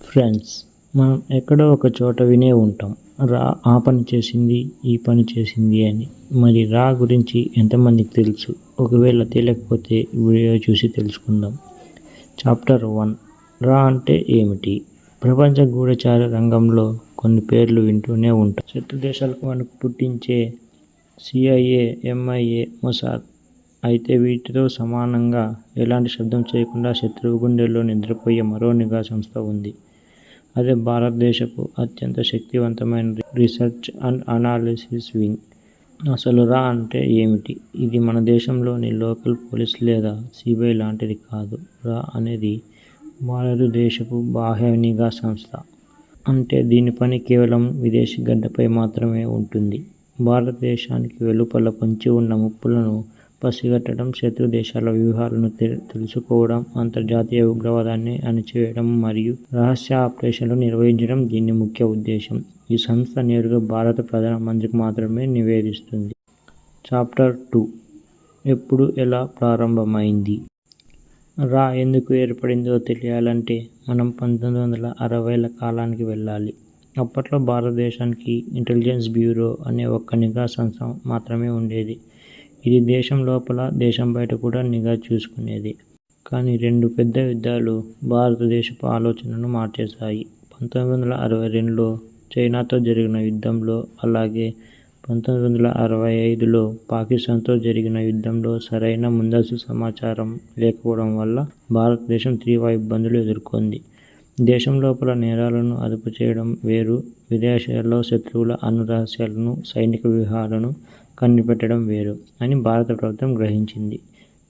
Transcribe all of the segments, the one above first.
Friends, మనం ఎక్కడో ఒక చోట వినే ఉంటాం, రా ఆ పని చేసింది, ఈ పని చేసింది అని. మరి రా గురించి ఎంతమందికి తెలుసు? ఒకవేళ తెలియకపోతే వీడియో చూసి తెలుసుకుందాం. చాప్టర్ 1. రా అంటే ఏమిటి? ప్రపంచ గూఢచార రంగంలో కొన్ని పేర్లు వింటూనే ఉంటాం. శత్రు దేశాలకు మనకు పుట్టించే CIA, MI6, మొసాద్. అయితే వీటితో సమానంగా ఎలాంటి శబ్దం చేయకుండా శత్రువు గుండెల్లో నిద్రపోయే మరో నిఘా సంస్థ ఉంది. అదే భారతదేశపు అత్యంత శక్తివంతమైన రీసెర్చ్ అండ్ అనాలిసిస్ వింగ్. అసలు రా అంటే ఏమిటి? ఇది మన దేశంలోని లోకల్ పోలీస్ లేదా CBI లాంటిది కాదు. రా అనేది భారతదేశపు బాహ్య నిఘా సంస్థ. అంటే దీని పని కేవలం విదేశీ గడ్డపై మాత్రమే ఉంటుంది. భారతదేశానికి వెలుపల పొంచి ఉన్న ముప్పులను పసిగట్టడం, శత్రు దేశాల వ్యూహాలను తెలుసుకోవడం, అంతర్జాతీయ ఉగ్రవాదాన్ని అణిచివేయడం మరియు రహస్య ఆపరేషన్లు నిర్వహించడం దీని ముఖ్య ఉద్దేశం. ఈ సంస్థ నేరుగా భారత ప్రధానమంత్రికి మాత్రమే నివేదిస్తుంది. చాప్టర్ 2. ఎప్పుడు, ఎలా ప్రారంభమైంది? రా ఎందుకు ఏర్పడిందో తెలియాలంటే మనం 1960ల కాలానికి వెళ్ళాలి. అప్పట్లో భారతదేశానికి ఇంటెలిజెన్స్ బ్యూరో అనే ఒక్క నిఘా సంస్థ మాత్రమే ఉండేది. ఇది దేశం లోపల, దేశం బయట కూడా నిఘా చూసుకునేది. కానీ 2 పెద్ద యుద్ధాలు భారతదేశపు ఆలోచనను మార్చేశాయి. 1962లో చైనాతో జరిగిన యుద్ధంలో, అలాగే 1965లో పాకిస్తాన్తో జరిగిన యుద్ధంలో సరైన ముందస్తు సమాచారం లేకపోవడం వల్ల భారతదేశం తీవ్ర ఇబ్బందులు ఎదుర్కొంది. దేశం లోపల నేరాలను అదుపు చేయడం వేరు, విదేశాల్లో శత్రువుల అణు రహస్యాలను, సైనిక వ్యూహాలను కనిపెట్టడం వేరు అని భారత ప్రభుత్వం గ్రహించింది.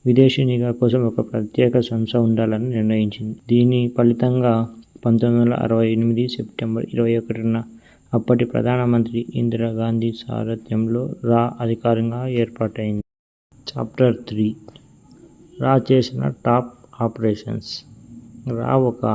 విదేశీ నిఘా కోసం ఒక ప్రత్యేక సంస్థ ఉండాలని నిర్ణయించింది. దీని ఫలితంగా 1968 సెప్టెంబర్ 21న అప్పటి ప్రధానమంత్రి ఇందిరాగాంధీ సారథ్యంలో రా అధికారికంగా ఏర్పాటైంది. చాప్టర్ 3. రా చేసిన టాప్ ఆపరేషన్స్. రా ఒక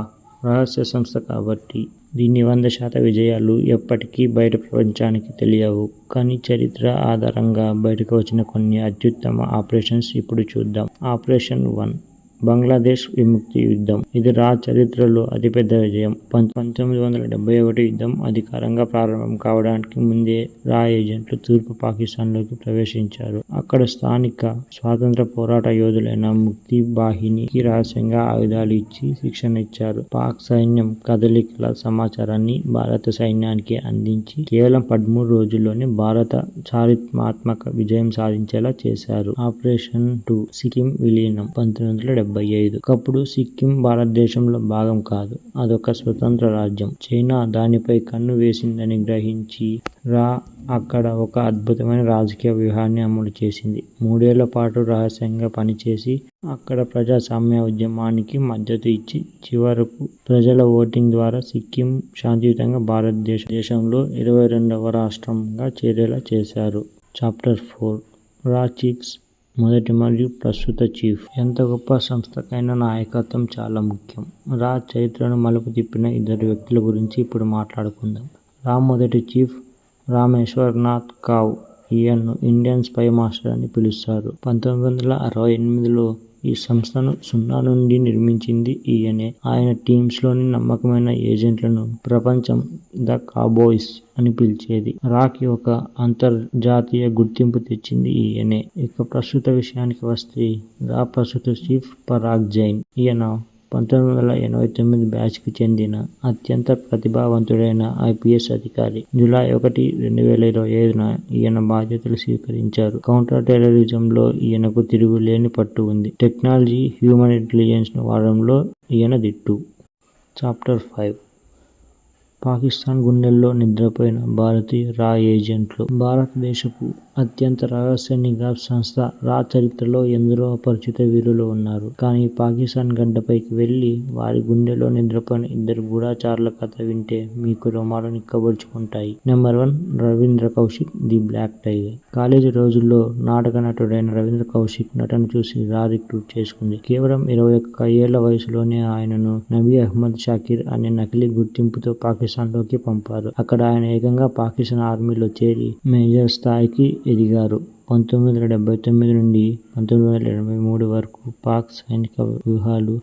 రహస్య సంస్థ కాబట్టి దీని 100% విజయాలు ఎప్పటికీ బయట ప్రపంచానికి తెలియవు. కానీ చరిత్ర ఆధారంగా బయటకు వచ్చిన కొన్ని అత్యుత్తమ ఆపరేషన్స్ ఇప్పుడు చూద్దాం. ఆపరేషన్ 1. బంగ్లాదేశ్ విముక్తి యుద్ధం. ఇది రా చరిత్రలో అతిపెద్ద విజయం. 1971 యుద్ధం అధికారంగా ప్రారంభం కావడానికి ముందే రా ఏజెంట్లు తూర్పు పాకిస్తాన్లోకి ప్రవేశించారు. అక్కడ స్థానిక స్వాతంత్ర పోరాట యోధులైన ముక్తి బాహినికి రహస్యంగా ఆయుధాలు ఇచ్చి శిక్షణ ఇచ్చారు. పాక్ సైన్యం కదలికల సమాచారాన్ని భారత సైన్యానికి అందించి కేవలం 13 రోజుల్లోనే భారత చారిత్రాత్మక విజయం సాధించేలా చేశారు. ఆపరేషన్ 2. సిక్కిం విలీనం. 1975. ఒకప్పుడు సిక్కిం భారతదేశంలో భాగం కాదు, అదొక స్వతంత్ర రాజ్యం. చైనా దానిపై కన్ను వేసిందని గ్రహించి రా అక్కడ ఒక అద్భుతమైన రాజకీయ వ్యూహాన్ని అమలు చేసింది. 3 ఏళ్ల పాటు రహస్యంగా పనిచేసి అక్కడ ప్రజాస్వామ్య ఉద్యమానికి మద్దతు ఇచ్చి చివరకు ప్రజల ఓటింగ్ ద్వారా సిక్కిం శాంతియుతంగా భారతదేశంలో 22వ రాష్ట్రంగా చేరేలా చేశారు. చాప్టర్ 4. రా చీఫ్స్. మొదటి మరియు ప్రస్తుత చీఫ్. ఎంత గొప్ప సంస్థకైనా నాయకత్వం చాలా ముఖ్యం. రా చరిత్రను మలుపు తిప్పిన 2 వ్యక్తుల గురించి ఇప్పుడు మాట్లాడుకుందాం. రా మొదటి చీఫ్ రామేశ్వర్నాథ్ కావ్. ఈయన్ను ఇండియన్ స్పై మాస్టర్ అని పిలుస్తారు. 1968లో ఈ సంస్థను 0 నుండి నిర్మించింది ఈయనే. ఆయన టీమ్స్లోని నమ్మకమైన ఏజెంట్లను ప్రపంచం ద కాబోయ్స్ అని పిలిచేది. రాకి ఒక అంతర్జాతీయ గుర్తింపు తెచ్చింది ఈయనే. ఇక ప్రస్తుత విషయానికి వస్తే రా ప్రస్తుత చీఫ్ పరాగ్ జైన్. ఈయన 1989 బ్యాచ్కి చెందిన అత్యంత ప్రతిభావంతుడైన IPS అధికారి. జూలై 1, 2025న ఈయన బాధ్యతలు స్వీకరించారు. కౌంటర్ టెర్రరిజంలో ఈయనకు తిరుగులేని పట్టు ఉంది. టెక్నాలజీ, హ్యూమన్ ఇంటెలిజెన్స్ను వాడడంలో ఈయన దిట్టు. చాప్టర్ 5. పాకిస్తాన్ గుండెల్లో నిద్రపోయిన భారతీయ రా ఏజెంట్లు. భారతదేశపు అత్యంత రహస్య నిఘా సంస్థ రా చరిత్రలో ఎందరో అపరిచిత వీరులు ఉన్నారు. కానీ పాకిస్తాన్ గడ్డపైకి వెళ్లి వారి గుండెలో నిద్రపోయిన 2 గూఢచారుల కథ వింటే మీకు రోమాలు నిక్కబొడుచుకుంటాయి. Number 1. Ravindra Kaushik, the black tiger. College రోజుల్లో నాటక నటుడైన రవీంద్ర కౌశిక్ నటన చూసి రా రిక్రూట్ చేసుకుంది. కేవలం 21 ఏళ్ల వయసులోనే ఆయనను నబీ అహ్మద్ షాకిర్ అనే నకిలీ గుర్తింపుతో పాకిస్తాన్లోకి పంపారు. అక్కడ ఆయన ఏకంగా పాకిస్తాన్ ఆర్మీలో చేరి మేజర్ స్థాయికి ఎదిగారు. 1979 నుండి 1983 వరకు పాక్ సైనిక వ్యూహాలు,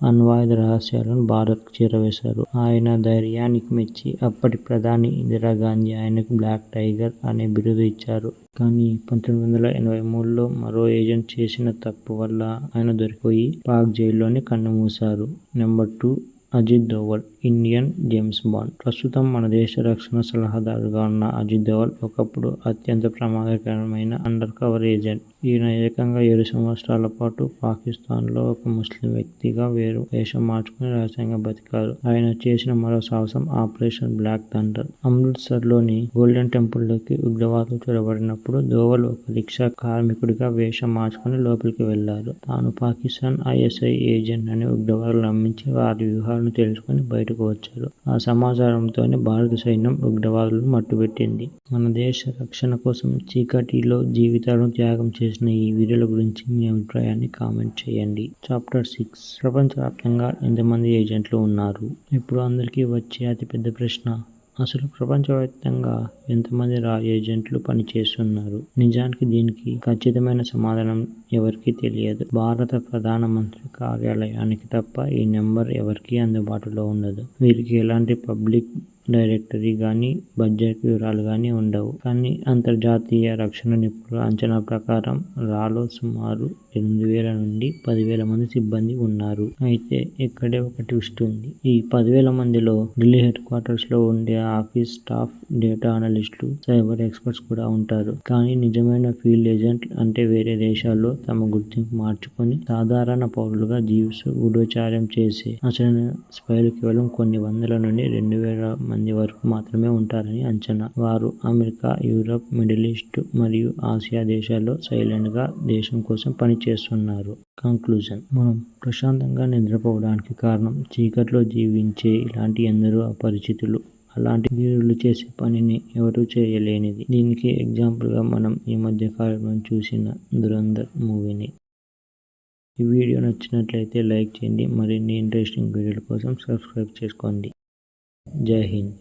అణ్వాయుధ రహస్యాలను భారత్కు చేరవేశారు. ఆయన ధైర్యానికి మెచ్చి అప్పటి ప్రధాని ఇందిరాగాంధీ ఆయనకు బ్లాక్ టైగర్ అనే బిరుదు ఇచ్చారు. కానీ 1983లో మరో ఏజెంట్ చేసిన తప్పు వల్ల ఆయన దొరికిపోయి పాక్ జైల్లోనే కన్నుమూశారు. Number 2 Ajit Doval, Indian James Bond. ప్రస్తుతం మన దేశ రక్షణ సలహాదారుగా ఉన్న అజిత్ దోవల్ ఒకప్పుడు అత్యంత ప్రమాదకరమైన అండర్ కవర్ ఏజెంట్. ఈయన ఏకంగా 7 సంవత్సరాల పాటు పాకిస్తాన్లో ఒక ముస్లిం వ్యక్తిగా వేషం మార్చుకుని రహస్యంగా బతికారు. ఆయన చేసిన మరో సాహసం ఆపరేషన్ బ్లాక్ థండర్. అమృత్సర్లోని గోల్డెన్ టెంపుల్లోకి ఉగ్రవాదులు చొరబడినప్పుడు దోవల్ ఒక రిక్షా కార్మికుడిగా వేషం మార్చుకుని లోపలికి వెళ్లారు. తాను పాకిస్తాన్ ISI ఏజెంట్ అని ఉగ్రవాదులు నమ్మించి వారి వ్యూహాలను తెలుసుకుని బయటకు వచ్చారు. ఆ సమాచారంతోనే భారత సైన్యం ఉగ్రవాదులను మట్టుబెట్టింది. మన దేశ రక్షణ కోసం చీకటిలో జీవితాలను త్యాగం చేసిన ఈ వీడియోల గురించి మీ అభిప్రాయాన్ని కామెంట్ చేయండి. చాప్టర్ 6 ప్రపంచవ్యాప్తంగా ఎంతమంది ఏజెంట్లు ఉన్నారు? ఇప్పుడు అందరికీ వచ్చే అతిపెద్ద ప్రశ్న, అసలు ప్రపంచవ్యాప్తంగా ఎంతమంది ఏజెంట్లు పనిచేస్తున్నారు? నిజానికి దీనికి ఖచ్చితమైన సమాధానం ఎవరికీ తెలియదు. భారత ప్రధానమంత్రి కార్యాలయానికి తప్ప ఈ నెంబర్ ఎవరికీ అందుబాటులో ఉండదు. వీరికి ఎలాంటి పబ్లిక్ డైరెక్టరీ గానీ బడ్జెట్ వివరాలు గానీ ఉండవు. కానీ అంతర్జాతీయ రక్షణ నిపుణుల అంచనా ప్రకారం రాలో సుమారు 8,000 నుండి 10,000 మంది సిబ్బంది ఉన్నారు. అయితే ఇక్కడే ఒక ట్విస్ట్ ఉంది. ఈ 10,000 మందిలో ఢిల్లీ హెడ్ క్వార్టర్స్ లో ఉండే ఆఫీస్ స్టాఫ్, డేటా అనలిస్టులు, సైబర్ ఎక్స్పర్ట్స్ కూడా ఉంటారు. కానీ నిజమైన ఫీల్డ్ ఏజెంట్ అంటే వేరే దేశాల్లో తమ గుర్తింపు మార్చుకొని సాధారణ పౌరులుగా జీవిస్తూ గూఢచార్యం చేసే అసలు స్పైలు కేవలం కొన్ని వందల నుండి 2,000 మంది వరకు మాత్రమే ఉంటారని అంచనా. వారు అమెరికా, యూరప్, మిడిల్ ఈస్ట్ మరియు ఆసియా దేశాల్లో సైలెంట్ గా దేశం కోసం పనిచేస్తున్నారు. కంక్లూజన్: మనం ప్రశాంతంగా నిద్రపోవడానికి కారణం చీకట్లో జీవించే ఇలాంటి ఎందరో అపరిచితులు. అలాంటి వీరులు చేసే పనిని ఎవరూ చేయలేనిది. దీనికి ఎగ్జాంపుల్ గా మనం ఈ మధ్య కాలంలో చూసిన దురంధర్ మూవీని. ఈ వీడియో నచ్చినట్లయితే లైక్ చేయండి. మరిన్ని ఇంట్రెస్టింగ్ వీడియోల కోసం సబ్స్క్రైబ్ చేసుకోండి. జై హింద్.